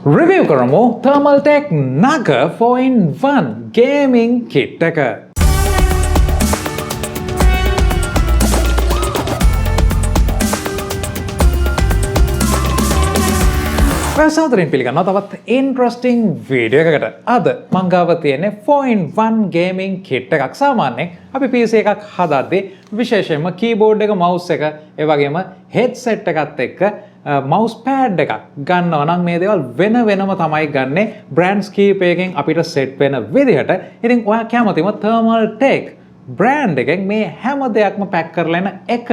Review කරමු Thermaltake Knucker 4-in-1 gaming kit එක. සාදරයෙන් පිළිගන්නවා තවත් ඉන්ට්‍රස්ටිං වීඩියෝ එකකට. අද මං ගාව තියෙන්නේ 4-in-1 gaming kit එකක්. සාමාන්‍යයෙන් අපි PC එකක් හදද්දී විශේෂයෙන්ම keyboard එක, mouse එක, ඒ වගේම headset එකත් එක්ක mouse pad එකක් ගන්නවා නම් මේ දේවල් වෙන වෙනම තමයි ගන්නෙ brands කීපයකින් අපිට set වෙන විදිහට. ඉතින් ඔයා කැමතිම Thermaltake brand එකෙන් මේ හැම දෙයක්ම pack කරලා එන එක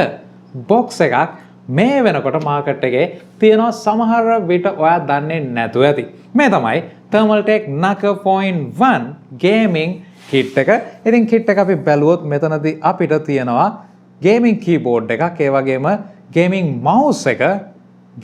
box එකක් මේ වෙනකොට මාකට් එකේ තියෙනවා සමහර විට ඔයා දන්නේ නැතුව ඇති. මේ තමයි Thermaltake Knucker 4-in-1 gaming kit එක. ඉතින් kit එක අපි බැලුවොත් මෙතනදී අපිට තියෙනවා gaming keyboard එකක්, ඒ වගේම gaming mouse එක,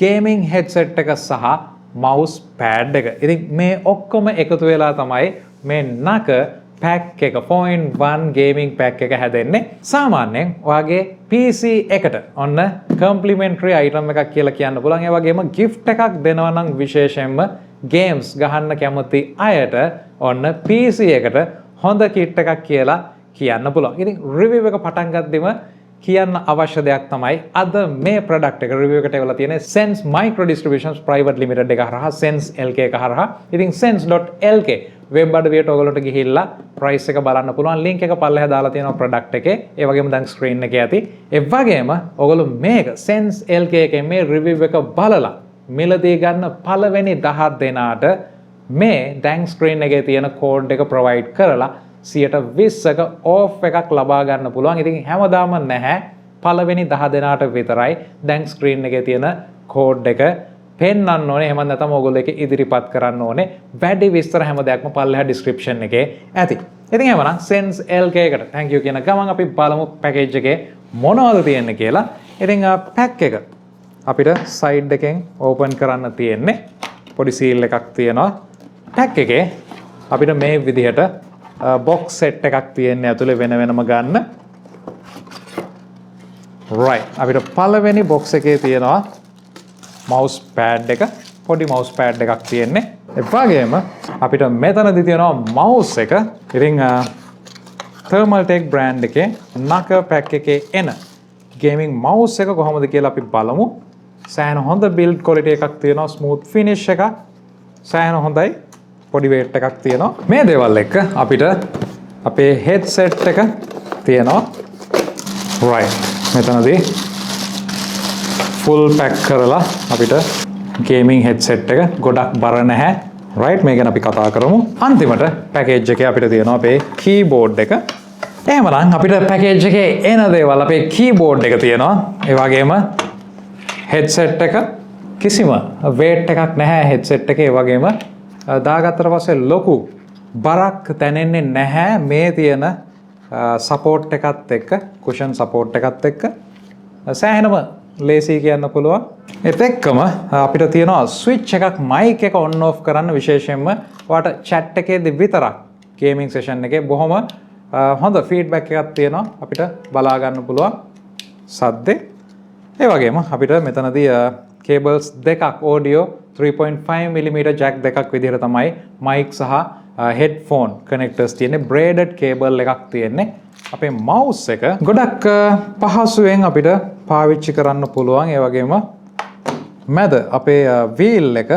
gaming headset එක සහ mouse pad එක. ඉතින් මේ ඔක්කොම එකතු වෙලා තමයි මේ Knucker pack එක 4-in-1 gaming pack එක හැදෙන්නේ. සාමාන්‍යයෙන් ඔයාගේ PC එකට ඔන්න complimentary item එකක් කියලා කියන්න පුළුවන්. ඒ වගේම gift එකක් දෙනවා නම් විශේෂයෙන්ම games ගහන්න කැමති අයට ඔන්න PC එකට හොඳ kit එකක් කියලා කියන්න පුළුවන්. ඉතින් review එක පටන් ගද්දිම කියන්න අවශ්‍ය දෙයක් තමයි අද මේ product එක review එකට එවලා තියෙන Sense Micro Distributions Private Limited එක හරහා Sense LK එක හරහා. ඉතින් sense.lk වෙබ් අඩවියට ඔයගොල්ලන්ට ගිහිල්ලා price එක බලන්න පුළුවන්. link එක පල්ලෙහා දාලා තියෙනවා product එකේ. ඒ වගේම දැන් screen එකේ ඇති. ඒ වගේම ඔයගොල්ලෝ මේක Sense LK එකේ මේ review එක බලලා මිලදී ගන්න පළවෙනි 10 දෙනාට මේ දැන් screen එකේ තියෙන code එක provide කරලා 120ක off එකක් ලබා ගන්න පුළුවන්. ඉතින් හැමදාම නැහැ. පළවෙනි 10 දෙනාට විතරයි දැන් screen එකේ තියෙන code එක පෙන්වන්න ඕනේ. එහෙම නැත්නම් ඔයගොල්ලෝ ඒක ඉදිරිපත් කරන්න ඕනේ. වැඩි විස්තර හැම දෙයක්ම පල්ලෙහා description එකේ ඇති. ඉතින් එහෙමනම් Sense LK එකට thank you කියන ගමන් අපි බලමු package එකේ මොනවද තියෙන්නේ කියලා. ඉතින් pack එක අපිට side එකෙන් open කරන්න තියෙන්නේ. පොඩි seal එකක් තියෙනවා. pack එකේ අපිට මේ විදිහට box set එකක් තියෙන්නේ ඇතුලේ වෙන වෙනම ගන්න. right. අපිට පළවෙනි box එකේ තියෙනවා mouse pad එක. පොඩි mouse pad එකක් තියෙන්නේ. ඒ වගේම අපිට මෙතනදී තියෙනවා mouse එක. ඉතින් Thermaltake brand එකේ Knucker pack එකේ එන gaming mouse එක කොහොමද කියලා අපි බලමු. සෑහෙන හොඳ build quality එකක් තියෙනවා, smooth finish එකක්. සෑහෙන හොඳයි. පොඩි weight එකක් තියෙනවා. මේ දේවල් එක්ක අපිට අපේ headset එක තියෙනවා. right. මෙතනදී full pack කරලා අපිට gaming headset එක ගොඩක් බර නැහැ. right. මේ ගැන අපි කතා කරමු. අන්තිමට package එකේ අපිට තියෙනවා අපේ keyboard එක. එහෙමනම් අපිට package එකේ එන දේවල් අපේ keyboard එක තියෙනවා. ඒ වගේම headset එක කිසිම weight එකක් නැහැ headset එකේ. ඒ වගේම දාගත්තට පස්සේ ලොකු බරක් දැනෙන්නේ නැහැ මේ තියෙන support එකත් එක්ක, cushion support එකත් එක්ක. සෑහෙනම ලේසි කියන්න පුළුවන්. ඒත් එක්කම අපිට තියෙනවා switch එකක් mic එක on off කරන්න. විශේෂයෙන්ම ඔයාලට chat එකේදී විතරක් gaming session එකේ බොහොම හොඳ feedback එකක් තියෙනවා. අපිට බලා ගන්න පුළුවන් සද්දේ. ඒ වගේම අපිට මෙතනදී cables දෙකක් audio 3.5mm jack දෙකක් විදිහට තමයි mic සහ headphone connectors තියෙන්නේ. braided cable එකක් තියෙන්නේ. අපේ mouse එක ගොඩක් පහසුවෙන් අපිට පාවිච්චි කරන්න පුළුවන්. ඒ වගේම මැද අපේ wheel එක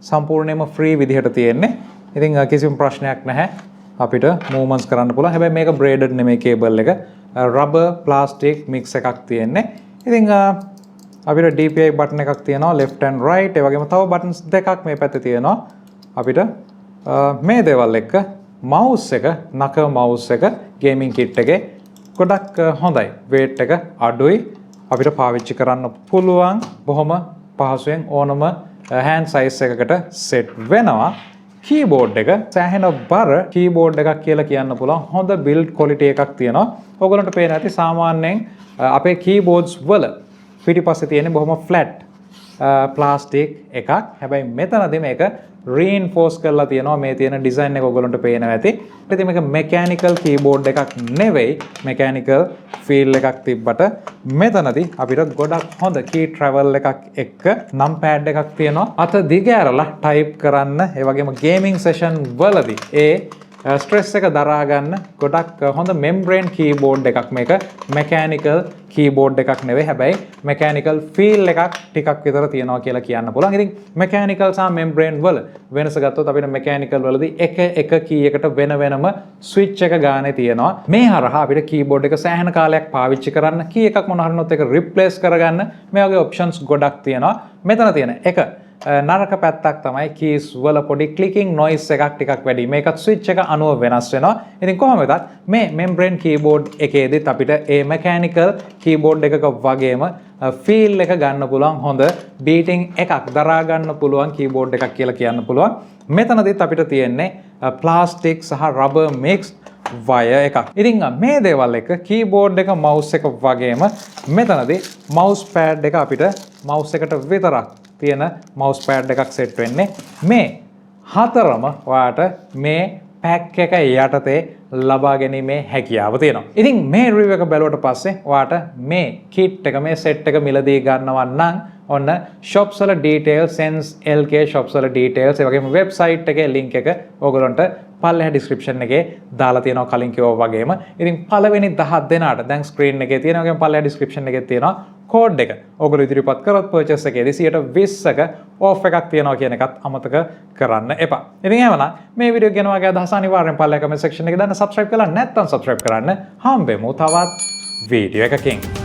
සම්පූර්ණයෙන්ම free විදිහට තියෙන්නේ. ඉතින් කිසිම ප්‍රශ්නයක් නැහැ. අපිට movements කරන්න පුළුවන්. හැබැයි මේක braided නෙමෙයි cable එක. rubber plastic mix එකක් තියෙන්නේ. ඉතින් අපිට DPI button එකක් තියෙනවා left and right. ඒ වගේම තව buttons දෙකක් මේ පැත්තේ තියෙනවා. අපිට මේ දේවල් එක්ක mouse එක, Knucker mouse එක gaming kit එකේ ගොඩක් හොඳයි. weight එක අඩුයි. අපිට පාවිච්චි කරන්න පුළුවන්. බොහොම පහසුවෙන් ඕනම hand size එකකට set වෙනවා. keyboard එක සෑහෙන බර keyboard එකක් කියලා කියන්න පුළුවන්. හොඳ build quality එකක් තියෙනවා. ඔයගොල්ලන්ට පේන ඇති සාමාන්‍යයෙන් අපේ keyboards වල පිටිපස්සේ තියෙන බොහොම flat ප්ලාස්ටික් එකක්. හැබැයි මෙතනදී මේක reinforce කරලා තියෙනවා මේ තියෙන ඩිසයින් එක ඔයගොල්ලන්ට පේනවා ඇති. ඉතින් මේක mechanical keyboard එකක් නෙවෙයි. mechanical feel එකක් තිබ්බට මෙතනදී අපිට ගොඩක් හොඳ key travel එකක් එක්ක numpad එකක් තියෙනවා. අත දිග ඇරලා type කරන්න ඒ වගේම gaming session වලදී ස්ට්‍රෙස් එක දරා ගන්න ගොඩක් හොඳ membrane keyboard එකක් මේක mechanical keyboard එකක් නෙවෙයි හැබැයි mechanical feel එකක් ටිකක් විතර තියෙනවා කියලා කියන්න පුළුවන්. ඉතින් mechanical සහ membrane වල වෙනස ගත්තොත් අපිට mechanical වලදී එක key එකට වෙන වෙනම switch එක ගානේ තියෙනවා. මේ හරහා අපිට keyboard එක සෑහෙන කාලයක් පාවිච්චි කරන්න key එකක් මොන හරිනොත් ඒක replace කරගන්න මේ වගේ options ගොඩක් තියෙනවා. මෙතන තියෙන එක නරක පැත්තක් තමයි keys වල පොඩි clicking noise එකක් ටිකක් වැඩි. මේකත් switch එක අනුව වෙනස් වෙනවා. ඉතින් කොහොම වෙතත් මේ membrane keyboard එකේදීත් අපිට ඒ mechanical keyboard එකක වගේම feel එක ගන්න පුළුවන් හොඳ beating එකක් දරා ගන්න පුළුවන් keyboard එකක් කියලා කියන්න පුළුවන්. මෙතනදීත් අපිට තියෙන්නේ plastic සහ rubber mix wire එකක්. ඉතින් මේ දේවල් එක keyboard එක mouse එක වගේම මෙතනදී mouse pad එක අපිට mouse එකට විතරක් තියෙන mouse pad එකක් set වෙන්නේ මේ හතරම ඔයාට මේ pack එක යටතේ ලබා ගැනීමේ හැකියාව තියෙනවා. ඉතින් මේ review එක බැලුවට පස්සේ ඔයාට මේ kit එක මේ set එක මිලදී ගන්නවා නම් ඔන්න shops වල details sense lk shops වල details ඒ වගේම website එකේ link එක ඕගොල්ලන්ට පල්ලෙහා description එකේ දාලා තියෙනවා කලින් කිව්වා වගේම. ඉතින් පළවෙනි 10 දෙනාට දැන් screen එකේ තියෙන වගේම පල්ලෙහා description එකේ තියෙනවා කෝඩ් එක. ඔයගොල්ලෝ ඉදිරිපත් කරොත් purchase එකේදී 120ක off එකක් තියෙනවා කියන එකත් අමතක කරන්න එපා. ඉතින් එහෙමනම් මේ වීඩියෝ ගැන ඔයාගේ අදහස අනිවාර්යෙන් පල්ලෙහා comment section එකේ දාන්න subscribe කරලා නැත්නම් subscribe කරන්න. හම්බෙමු තවත් වීඩියෝ එකකින්.